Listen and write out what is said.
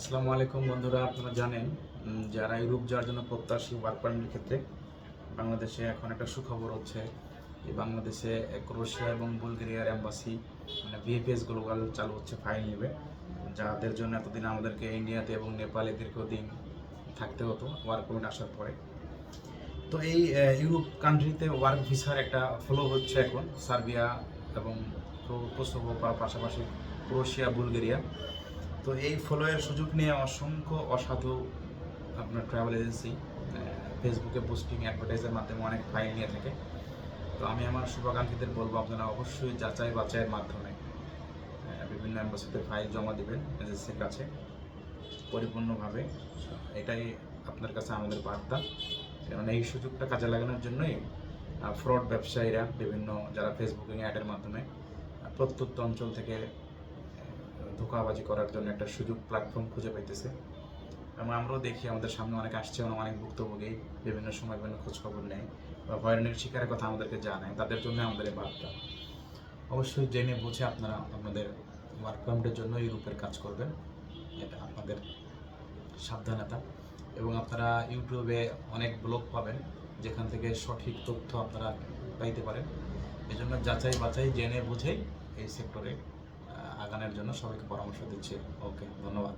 আসসালামু আলাইকুম বন্ধুরা, আপনারা জানেন যারা ইউরোপ যাওয়ার জন্য প্রত্যাশী ওয়ার্ক পারমিটের ক্ষেত্রে বাংলাদেশে এখন একটা সুখবর হচ্ছে। এই বাংলাদেশে ক্রোয়েশিয়া এবং বুলগেরিয়ার এম্বাসি মানে ভিএফএস গ্লোবাল চালু হচ্ছে, ফাইল নেবে, যাদের জন্য এতদিন আমাদেরকে ইন্ডিয়াতে এবং নেপালে দীর্ঘদিন থাকতে হতো ওয়ার্ক পারমিট আসার পরে। তো এই ইউরোপ কান্ট্রিতে ওয়ার্ক ভিসার একটা ফ্লো হচ্ছে এখন সার্বিয়া এবং কোসোভো পাশাপাশি ক্রোয়েশিয়া বুলগেরিয়া। তো এই ফলোয়ের সুযোগ নিয়ে অসংখ্য অসাধু আপনার ট্রাভেল এজেন্সি ফেসবুকে পোস্টিং অ্যাডভার্টাইজের মাধ্যমে অনেক ফাইল নিয়ে থাকে। তো আমি আমার শুভাকাঙ্ক্ষীদের বলবো, আপনারা অবশ্যই যাচাই বাছাইয়ের মাধ্যমে বিভিন্ন অ্যাম্বাসিতে ফাইল জমা দেবেন এজেন্সির কাছে পরিপূর্ণভাবে। এটাই আপনার কাছে আমাদের বার্তা। কারণ এই সুযোগটা কাজে লাগানোর জন্যই ফ্রড ব্যবসায়ীরা বিভিন্ন যারা ফেসবুকিং অ্যাডের মাধ্যমে প্রত্যন্ত অঞ্চল থেকে ধোঁকাবাজি করার জন্য একটা সুযোগ প্ল্যাটফর্ম খুঁজে পাইতেছে। এবং আমরাও দেখি আমাদের সামনে অনেক আসছে, অনেক ভুক্তভোগী বিভিন্ন সময় বিভিন্ন খোঁজখবর নেয় বা হয়রানির শিকারের কথা আমাদেরকে জানায়। তাদের জন্য আমাদের এই বার্তা। অবশ্যই জেনে বুঝে আপনারা আপনাদের ওয়ার্ক পারমিটের জন্য ইউরোপের কাজ করবেন, এটা আপনাদের সাবধানতা। এবং আপনারা ইউটিউবে অনেক ব্লগ পাবেন যেখান থেকে সঠিক তথ্য আপনারা পাইতে পারেন। এজন্য যাচাই বাছাই জেনে বুঝেই এই সেক্টরে আগানোর জন্য সবাইকে পরামর্শ দিচ্ছি। ওকে, ধন্যবাদ।